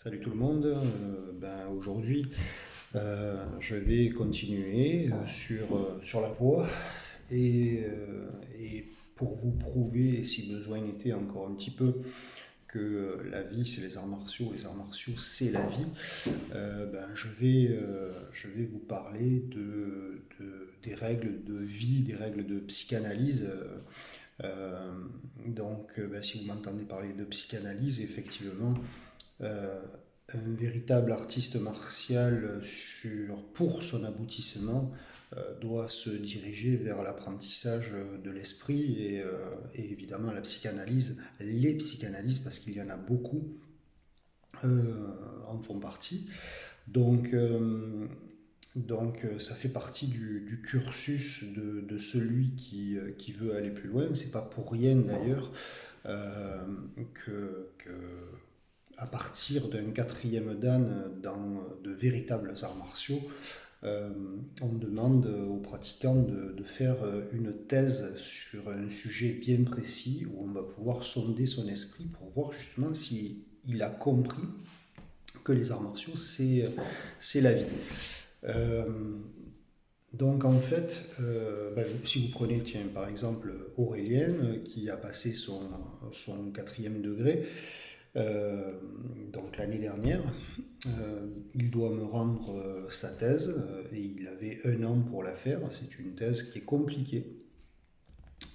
Salut tout le monde. Aujourd'hui, je vais continuer sur la voie et pour vous prouver, si besoin était encore un petit peu, que la vie c'est les arts martiaux c'est la vie. Je vais vous parler des règles de vie, des règles de psychanalyse. Si vous m'entendez parler de psychanalyse, effectivement, euh, un véritable artiste martial pour son aboutissement doit se diriger vers l'apprentissage de l'esprit et évidemment la psychanalyse, les psychanalyses, parce qu'il y en a beaucoup, en font partie. Donc, euh, Ça fait partie du cursus de celui qui veut aller plus loin. C'est pas pour rien d'ailleurs euh, que à partir d'un quatrième dan dans de véritables arts martiaux, euh, on demande aux pratiquants de faire une thèse sur un sujet bien précis où on va pouvoir sonder son esprit pour voir justement s'il a compris que les arts martiaux, c'est la vie. Euh, si vous prenez tiens, par exemple Aurélien qui a passé son quatrième degré, donc l'année dernière, il doit me rendre sa thèse et il avait un an pour la faire. C'est une thèse qui est compliquée.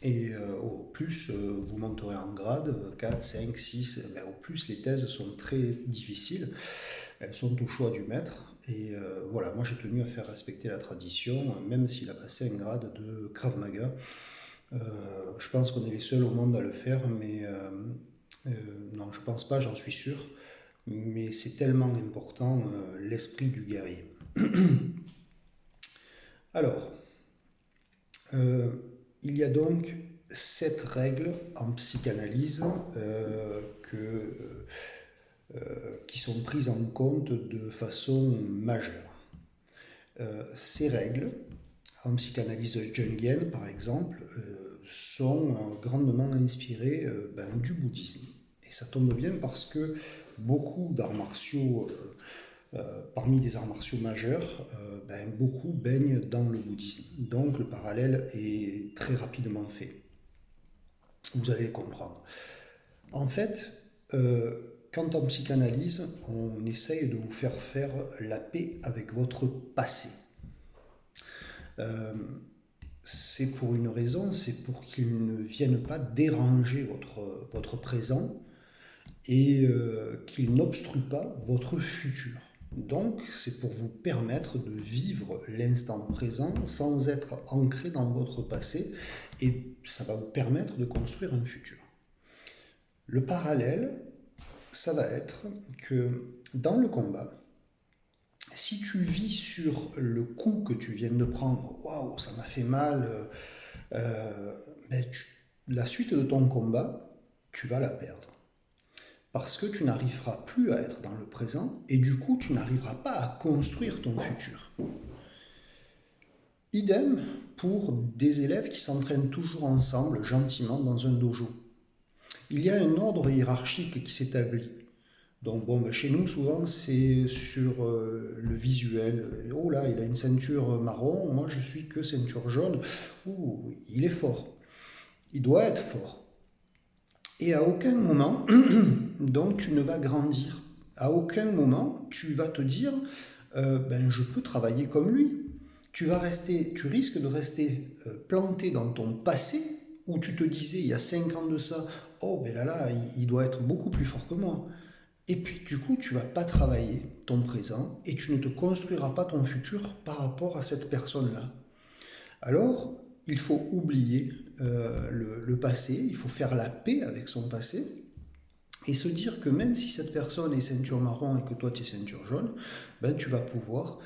Et au plus vous monterez en grade, 4, 5, 6, au plus les thèses sont très difficiles. Elles sont au choix du maître. Et voilà, moi j'ai tenu à faire respecter la tradition, même s'il a passé un grade de Krav Maga. Euh, je pense qu'on est les seuls au monde à le faire, mais non, je pense pas, j'en suis sûr. Mais c'est tellement important, l'esprit du guerrier. Alors, euh, il y a donc 7 règles en psychanalyse qui sont prises en compte de façon majeure. Ces règles, en psychanalyse jungienne par exemple, sont grandement inspirées du bouddhisme. Et ça tombe bien parce que beaucoup d'arts martiaux, parmi les arts martiaux majeurs, beaucoup baignent dans le bouddhisme. Donc le parallèle est très rapidement fait. Vous allez comprendre. En fait, quand en psychanalyse, on essaye de vous faire la paix avec votre passé. Euh, c'est pour une raison, c'est pour qu'il ne vienne pas déranger votre présent et qu'il n'obstrue pas votre futur. Donc, c'est pour vous permettre de vivre l'instant présent sans être ancré dans votre passé et ça va vous permettre de construire un futur. Le parallèle, ça va être que dans le combat, si tu vis sur le coup que tu viens de prendre, waouh, ça m'a fait mal, euh, la suite de ton combat, tu vas la perdre. Parce que tu n'arriveras plus à être dans le présent et du coup, tu n'arriveras pas à construire ton futur. Idem pour des élèves qui s'entraînent toujours ensemble, gentiment, dans un dojo. Il y a un ordre hiérarchique qui s'établit. Donc chez nous, souvent, c'est sur le visuel. Oh là, il a une ceinture marron, moi je suis que ceinture jaune. Ouh, il est fort. Il doit être fort. Et à aucun moment, donc, tu ne vas grandir. À aucun moment, tu vas te dire, je peux travailler comme lui. Tu risques de rester planté dans ton passé où tu te disais il y a 5 ans de ça, oh il doit être beaucoup plus fort que moi. Et puis du coup, tu ne vas pas travailler ton présent et tu ne te construiras pas ton futur par rapport à cette personne-là. Alors, il faut oublier le passé, il faut faire la paix avec son passé et se dire que même si cette personne est ceinture marron et que toi tu es ceinture jaune, tu vas pouvoir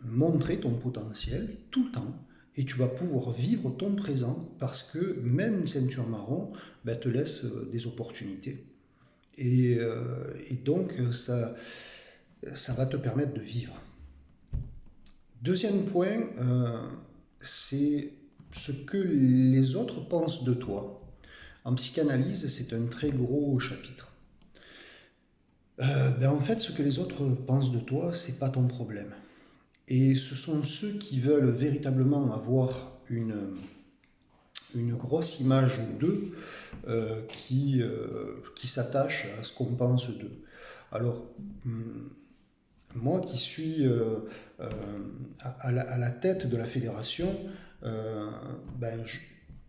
montrer ton potentiel tout le temps et tu vas pouvoir vivre ton présent parce que même une ceinture marron te laisse des opportunités. Et donc, ça va te permettre de vivre. Deuxième point, c'est ce que les autres pensent de toi. En psychanalyse, c'est un très gros chapitre. En fait, ce que les autres pensent de toi, c'est pas ton problème. Et ce sont ceux qui veulent véritablement avoir une grosse image d'eux qui s'attachent à ce qu'on pense d'eux. Alors, moi qui suis à la tête de la fédération, euh, ben, je-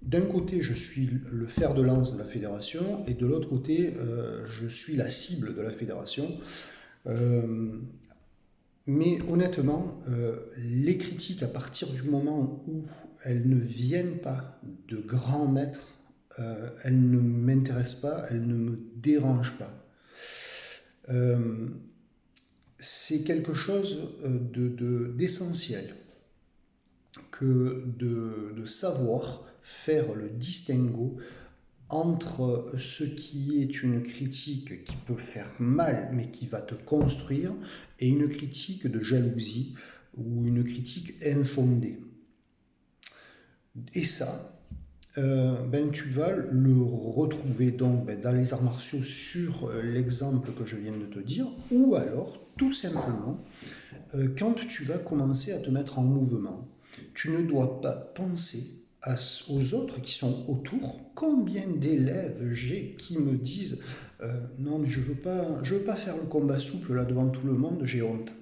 d'un côté, je suis le fer de lance de la fédération, et de l'autre côté, je suis la cible de la fédération. Euh, mais honnêtement, les critiques, à partir du moment où elles ne viennent pas de grands maîtres, elles ne m'intéressent pas, elles ne me dérangent pas. Euh, c'est quelque chose d'essentiel que de savoir faire le distinguo entre ce qui est une critique qui peut faire mal mais qui va te construire et une critique de jalousie ou une critique infondée. Et ça, tu vas le retrouver donc dans les arts martiaux sur l'exemple que je viens de te dire, ou alors tout simplement quand tu vas commencer à te mettre en mouvement. Tu ne dois pas penser aux autres qui sont autour. Combien d'élèves j'ai qui me disent non mais je veux pas faire le combat souple là devant tout le monde, j'ai honte.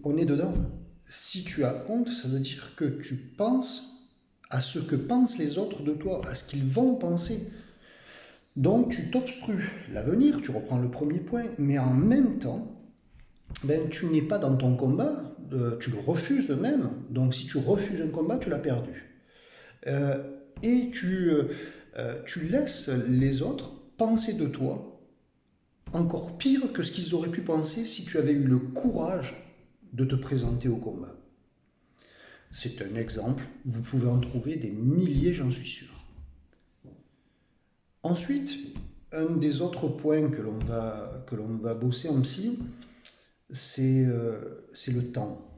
On est dedans. Si tu as honte, ça veut dire que tu penses à ce que pensent les autres de toi, à ce qu'ils vont penser. Donc tu t'obstrues l'avenir, tu reprends le premier point, mais en même temps, tu n'es pas dans ton combat, tu le refuses même. Donc si tu refuses un combat, tu l'as perdu. Euh, et tu laisses les autres penser de toi encore pire que ce qu'ils auraient pu penser si tu avais eu le courage de te présenter au combat. C'est un exemple, vous pouvez en trouver des milliers, j'en suis sûr. Ensuite, un des autres points que l'on va bosser en psy, c'est le temps.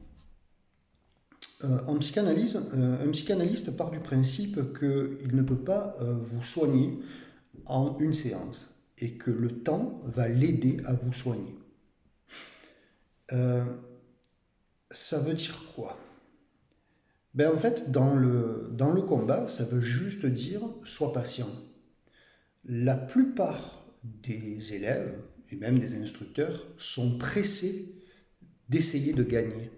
En psychanalyse, un psychanalyste part du principe qu'il ne peut pas vous soigner en une séance et que le temps va l'aider à vous soigner. Ça veut dire quoi? En fait, dans le combat, ça veut juste dire sois patient. La plupart des élèves, et même des instructeurs, sont pressés d'essayer de gagner.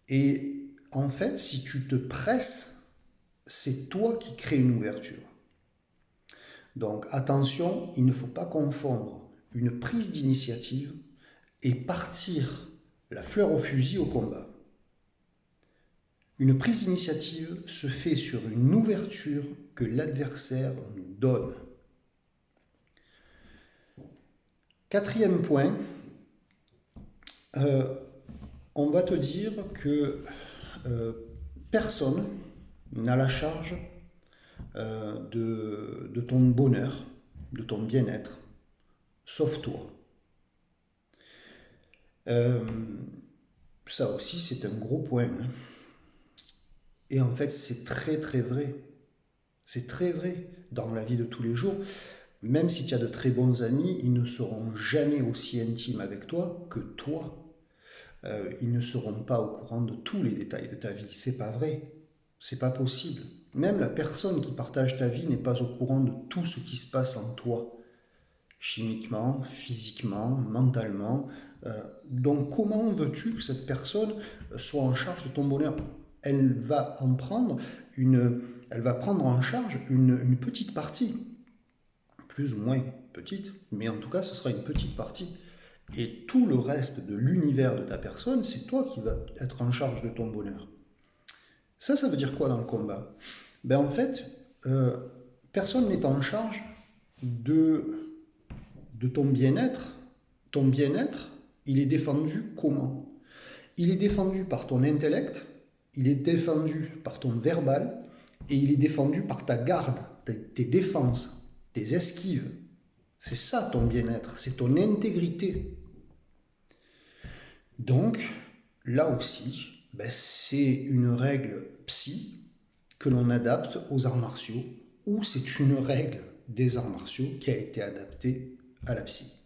Et en fait, si tu te presses, c'est toi qui crées une ouverture. Donc attention, il ne faut pas confondre une prise d'initiative et partir la fleur au fusil au combat. Une prise d'initiative se fait sur une ouverture que l'adversaire nous donne. Quatrième point, on va te dire que personne n'a la charge de ton bonheur, de ton bien-être, sauf toi. Ça aussi, c'est un gros point. Et en fait, c'est très très vrai. C'est très vrai dans la vie de tous les jours. Même si tu as de très bons amis, ils ne seront jamais aussi intimes avec toi que toi. Ils ne seront pas au courant de tous les détails de ta vie. C'est pas vrai. C'est pas possible. Même la personne qui partage ta vie n'est pas au courant de tout ce qui se passe en toi. Chimiquement, physiquement, mentalement. Donc comment veux-tu que cette personne soit en charge de ton bonheur? Elle va prendre en charge une petite partie, plus ou moins petite, mais en tout cas ce sera une petite partie. Et tout le reste de l'univers de ta personne, c'est toi qui vas être en charge de ton bonheur. Ça veut dire quoi dans le combat? En fait, personne n'est en charge de ton bien-être. Ton bien-être, il est défendu comment? Il est défendu par ton intellect, il est défendu par ton verbal, et il est défendu par ta garde, tes défenses, tes esquives. C'est ça ton bien-être, c'est ton intégrité. Donc, là aussi, c'est une règle psy que l'on adapte aux arts martiaux, ou c'est une règle des arts martiaux qui a été adaptée à la psy.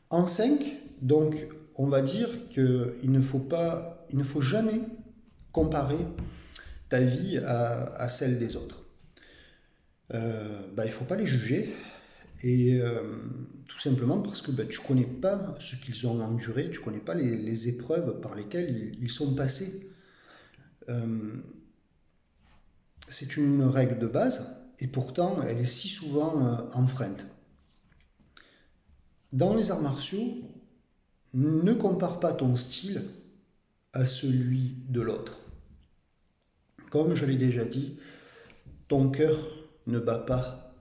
En 5, donc, on va dire qu'il ne faut jamais comparer ta vie à celle des autres. Il ne faut pas les juger, et tout simplement parce que tu ne connais pas ce qu'ils ont enduré, tu ne connais pas les épreuves par lesquelles ils sont passés. C'est une règle de base, et pourtant elle est si souvent enfreinte. Dans les arts martiaux, ne compare pas ton style à celui de l'autre. Comme je l'ai déjà dit, ton cœur ne bat pas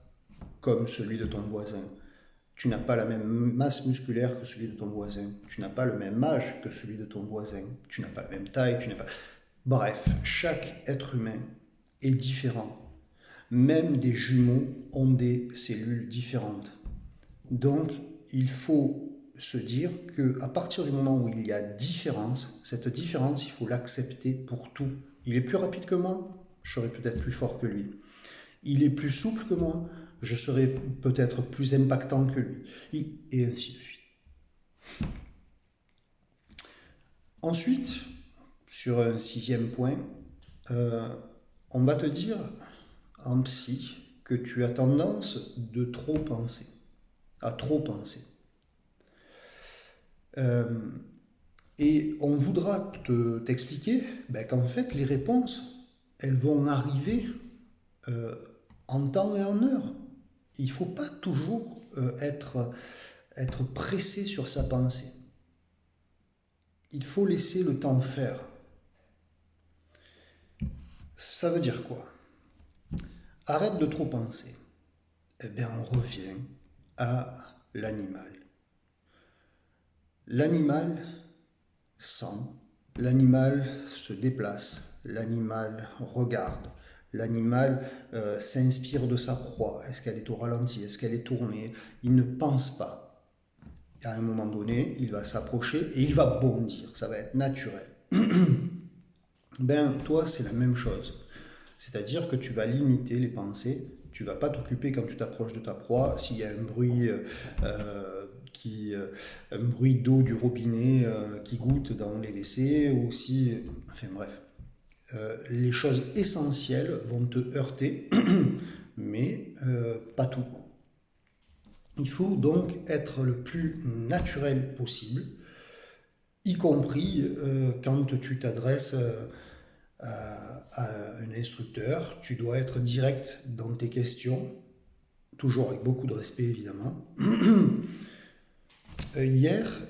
comme celui de ton voisin. Tu n'as pas la même masse musculaire que celui de ton voisin. Tu n'as pas le même âge que celui de ton voisin. Tu n'as pas la même taille. Bref, chaque être humain est différent. Même des jumeaux ont des cellules différentes. Donc, il faut se dire qu'à partir du moment où il y a différence, cette différence, il faut l'accepter pour tout. Il est plus rapide que moi, je serai peut-être plus fort que lui. Il est plus souple que moi, je serai peut-être plus impactant que lui. Et ainsi de suite. Ensuite, sur un 6e point, on va te dire en psy que tu as tendance de trop penser, à trop penser. Et on voudra t'expliquer qu'en fait, les réponses, elles vont arriver en temps et en heure. Il ne faut pas toujours être pressé sur sa pensée. Il faut laisser le temps faire. Ça veut dire quoi? Arrête de trop penser. On revient à l'animal. L'animal sent, l'animal se déplace, l'animal regarde, l'animal s'inspire de sa proie. Est-ce qu'elle est au ralenti? Est-ce qu'elle est tournée? Il ne pense pas. À un moment donné, il va s'approcher et il va bondir. Ça va être naturel. Toi, c'est la même chose. C'est-à-dire que tu vas limiter les pensées. Tu ne vas pas t'occuper quand tu t'approches de ta proie. S'il y a un bruit un bruit d'eau du robinet qui goutte dans les WC, ou si... Enfin bref. Les choses essentielles vont te heurter, mais pas tout. Il faut donc être le plus naturel possible, y compris quand tu t'adresses à un instructeur. Tu dois être direct dans tes questions, toujours avec beaucoup de respect évidemment. Hier,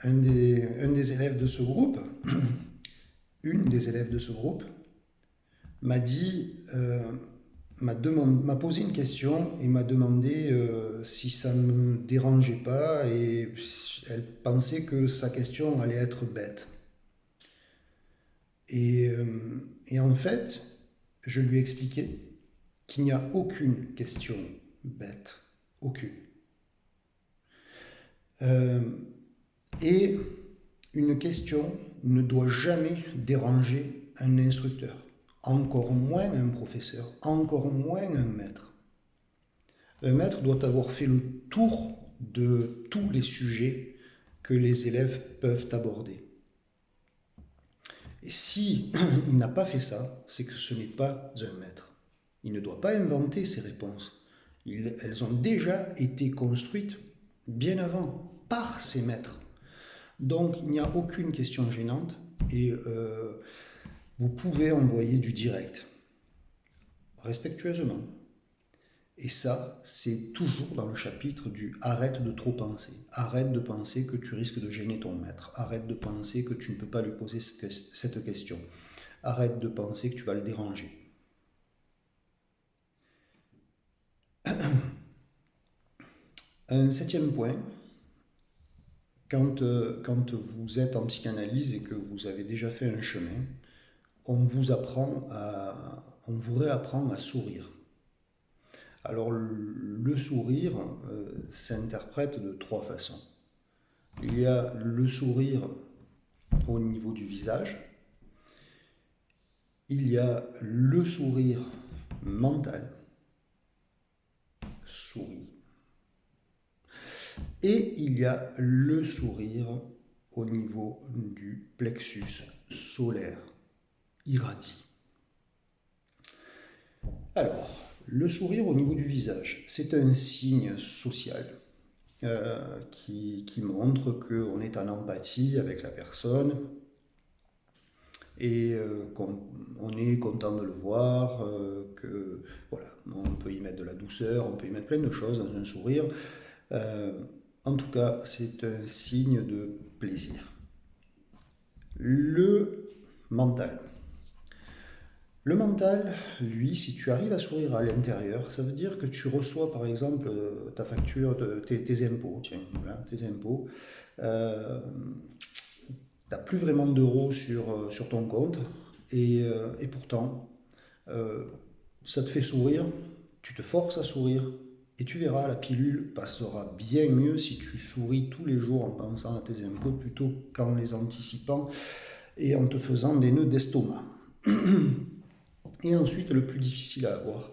un des élèves de ce groupe, une des élèves de ce groupe, m'a dit, m'a posé une question et m'a demandé si ça ne me dérangeait pas, et elle pensait que sa question allait être bête. Et en fait, je lui ai expliqué qu'il n'y a aucune question bête. Aucune. Et une question ne doit jamais déranger un instructeur, encore moins un professeur, encore moins un maître. Un maître doit avoir fait le tour de tous les sujets que les élèves peuvent aborder. Et si il n'a pas fait ça, c'est que ce n'est pas un maître. Il ne doit pas inventer ses réponses. Elles ont déjà été construites bien avant par ses maîtres. Donc il n'y a aucune question gênante et vous pouvez envoyer du direct, respectueusement. Et ça, c'est toujours dans le chapitre du « arrête de trop penser ». Arrête de penser que tu risques de gêner ton maître. Arrête de penser que tu ne peux pas lui poser cette question. Arrête de penser que tu vas le déranger. Un 7e point, quand vous êtes en psychanalyse et que vous avez déjà fait un chemin, on vous réapprend à sourire. Alors le sourire s'interprète de 3 façons. Il y a le sourire au niveau du visage, il y a le sourire mental sourit. Et il y a le sourire au niveau du plexus solaire, irradie. Alors, le sourire au niveau du visage, c'est un signe social qui montre qu'on est en empathie avec la personne et qu'on est content de le voir, que voilà, on peut y mettre de la douceur, on peut y mettre plein de choses dans un sourire. En tout cas, c'est un signe de plaisir. Le mental. Le mental, lui, si tu arrives à sourire à l'intérieur, ça veut dire que tu reçois par exemple ta facture, tes impôts, tiens, voilà, tes impôts. Tu n'as plus vraiment d'euros sur ton compte et pourtant, ça te fait sourire, tu te forces à sourire et tu verras, la pilule passera bien mieux si tu souris tous les jours en pensant à tes impôts plutôt qu'en les anticipant et en te faisant des nœuds d'estomac. Et ensuite, le plus difficile à avoir,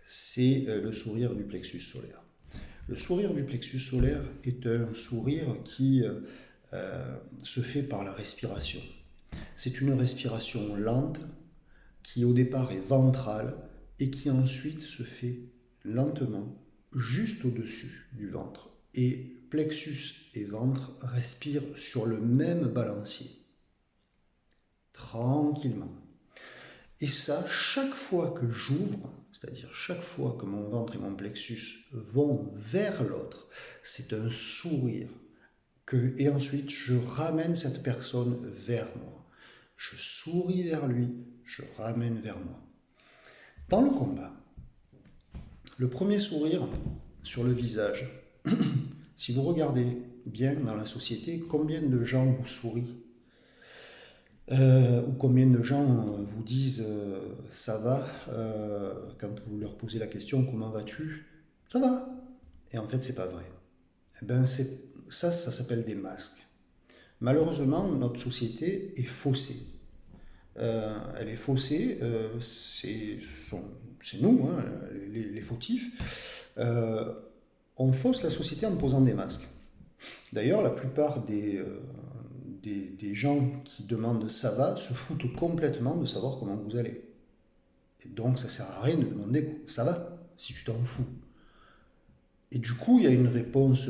c'est le sourire du plexus solaire. Le sourire du plexus solaire est un sourire qui se fait par la respiration. C'est une respiration lente qui au départ est ventrale et qui ensuite se fait lentement juste au-dessus du ventre. Et plexus et ventre respirent sur le même balancier, tranquillement. Et ça, chaque fois que j'ouvre, c'est-à-dire chaque fois que mon ventre et mon plexus vont vers l'autre, c'est un sourire. Et ensuite, je ramène cette personne vers moi. Je souris vers lui, je ramène vers moi. Dans le combat, le premier sourire sur le visage, si vous regardez bien dans la société, combien de gens vous sourient ou combien de gens vous disent ça va quand vous leur posez la question comment vas-tu? Ça va. Et en fait, c'est pas vrai. Eh ben, ça s'appelle des masques. Malheureusement, notre société est faussée. Elle est faussée, c'est nous, hein, les fautifs. On fausse la société en posant des masques. D'ailleurs, la plupart des gens qui demandent ça va se foutent complètement de savoir comment vous allez. Et donc, ça sert à rien de demander ça va si tu t'en fous. Et du coup, il y a une réponse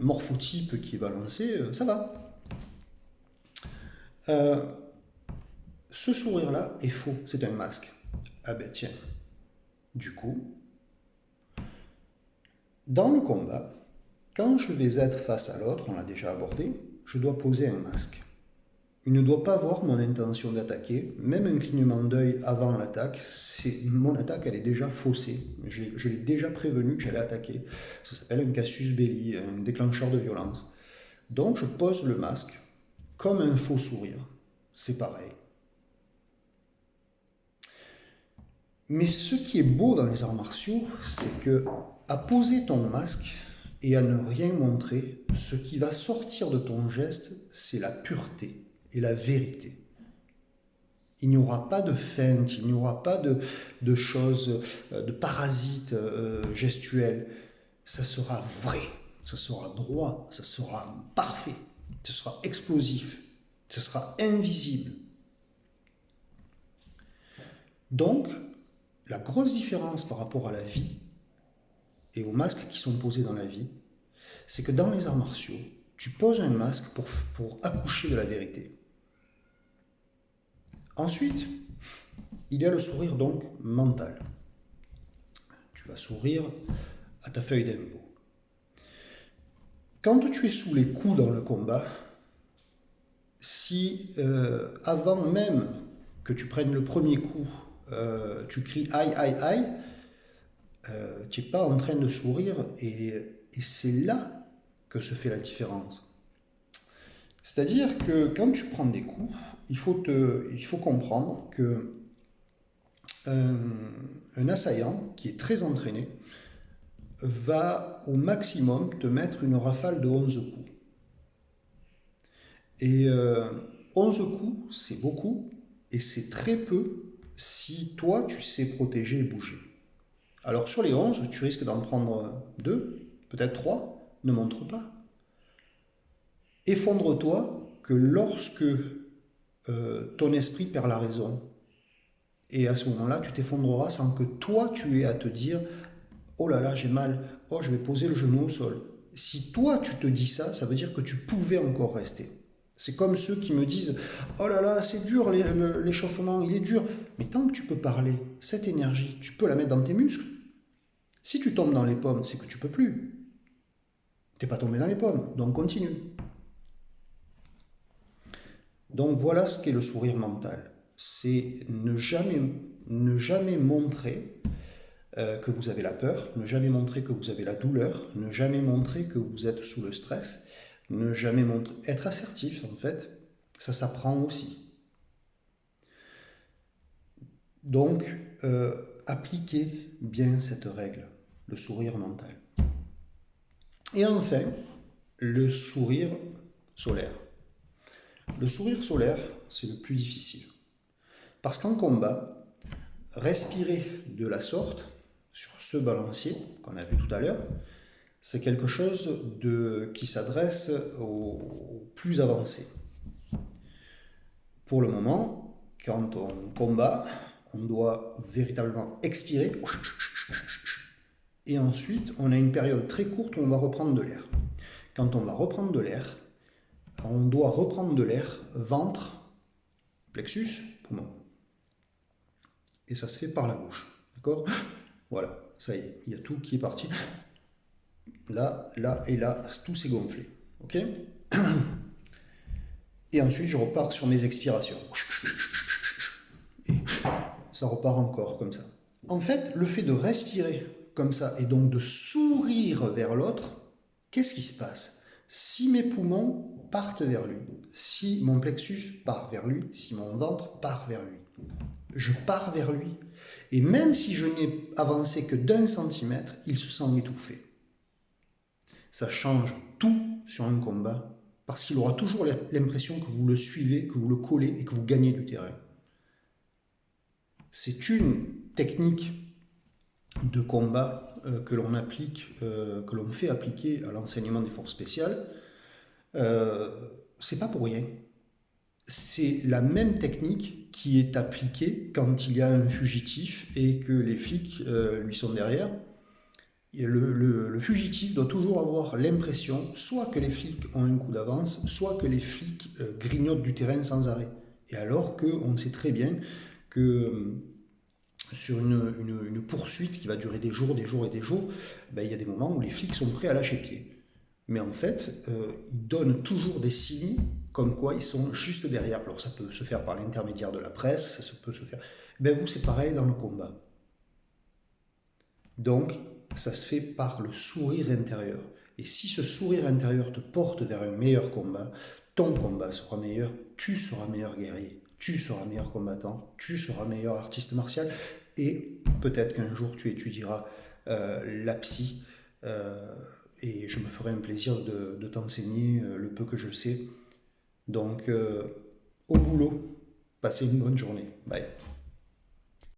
morphotype qui est balancée ça va. Ce sourire-là est faux, c'est un masque. Ah ben tiens. Du coup, dans le combat, quand je vais être face à l'autre, on l'a déjà abordé, je dois poser un masque. Il ne doit pas voir mon intention d'attaquer, même un clignement d'œil avant l'attaque, mon attaque elle est déjà faussée, je l'ai déjà prévenu que j'allais attaquer. Ça s'appelle un casus belli, un déclencheur de violence. Donc je pose le masque comme un faux sourire, c'est pareil. Mais ce qui est beau dans les arts martiaux, c'est que à poser ton masque et à ne rien montrer, ce qui va sortir de ton geste, c'est la pureté et la vérité. Il n'y aura pas de feinte, il n'y aura pas de choses, de parasites gestuels. Ça sera vrai, ça sera droit, ça sera parfait, ça sera explosif, ça sera invisible. Donc, la grosse différence par rapport à la vie et aux masques qui sont posés dans la vie, c'est que dans les arts martiaux, tu poses un masque pour accoucher de la vérité. Ensuite, il y a le sourire donc mental. Tu vas sourire à ta feuille d'impôt. Quand tu es sous les coups dans le combat, si avant même que tu prennes le premier coup, tu cries aïe aïe aïe, tu n'es pas en train de sourire et c'est là que se fait la différence. C'est-à-dire que quand tu prends des coups, il faut comprendre que un assaillant qui est très entraîné va au maximum te mettre une rafale de 11 coups. Et 11 coups, c'est beaucoup et c'est très peu si toi tu sais protéger et bouger. Alors sur les 11, tu risques d'en prendre 2, peut-être 3, ne montre pas. Effondre-toi que lorsque ton esprit perd la raison, et à ce moment-là, tu t'effondreras sans que toi, tu aies à te dire « Oh là là, j'ai mal, oh, je vais poser le genou au sol ». Si toi, tu te dis ça, ça veut dire que tu pouvais encore rester. C'est comme ceux qui me disent « Oh là là, c'est dur, l'échauffement, il est dur ». Mais tant que tu peux parler, cette énergie, tu peux la mettre dans tes muscles. Si tu tombes dans les pommes, c'est que tu peux plus. Tu n'es pas tombé dans les pommes, donc continue. Donc voilà ce qu'est le sourire mental. C'est ne jamais montrer que vous avez la peur, ne jamais montrer que vous avez la douleur, ne jamais montrer que vous êtes sous le stress, ne jamais montrer... Être assertif, en fait, ça s'apprend aussi. Donc, appliquez bien cette règle, le sourire mental. Et enfin, le sourire solaire. Le sourire solaire, c'est le plus difficile. Parce qu'en combat, respirer de la sorte, sur ce balancier qu'on a vu tout à l'heure, c'est quelque chose qui s'adresse aux plus avancés. Pour le moment, quand on combat, on doit véritablement expirer. Et ensuite, on a une période très courte où on va reprendre de l'air. Quand on va reprendre de l'air, on doit reprendre de l'air ventre, plexus, poumon. Et ça se fait par la bouche. D'accord ? Voilà, ça y est, il y a tout qui est parti. Là, là et là, tout s'est gonflé. Ok ? Et ensuite, je repars sur mes expirations. Et ça repart encore comme ça. En fait, le fait de respirer comme ça et donc de sourire vers l'autre, qu'est-ce qui se passe ? Si mes poumons partent vers lui, si mon plexus part vers lui, si mon ventre part vers lui, je pars vers lui. Et même si je n'ai avancé que d'1 centimètre, il se sent étouffé. Ça change tout sur un combat, parce qu'il aura toujours l'impression que vous le suivez, que vous le collez et que vous gagnez du terrain. C'est une technique de combat que l'on applique, que l'on fait appliquer à l'enseignement des forces spéciales. C'est pas pour rien. C'est la même technique qui est appliquée quand il y a un fugitif et que les flics lui sont derrière. Et le fugitif doit toujours avoir l'impression soit que les flics ont un coup d'avance, soit que les flics grignotent du terrain sans arrêt. Et alors qu'on sait très bien que sur une poursuite qui va durer des jours et des jours, ben, il y a des moments où les flics sont prêts à lâcher pied. Mais en fait, ils donnent toujours des signes comme quoi ils sont juste derrière. Alors ça peut se faire par l'intermédiaire de la presse, ça peut se faire... Ben vous, c'est pareil dans le combat. Donc, ça se fait par le sourire intérieur. Et si ce sourire intérieur te porte vers un meilleur combat, ton combat sera meilleur, tu seras meilleur guerrier, tu seras meilleur combattant, tu seras meilleur artiste martial, et peut-être qu'un jour tu étudieras la psy, et je me ferai un plaisir de t'enseigner le peu que je sais. Donc, au boulot, passez une bonne journée. Bye.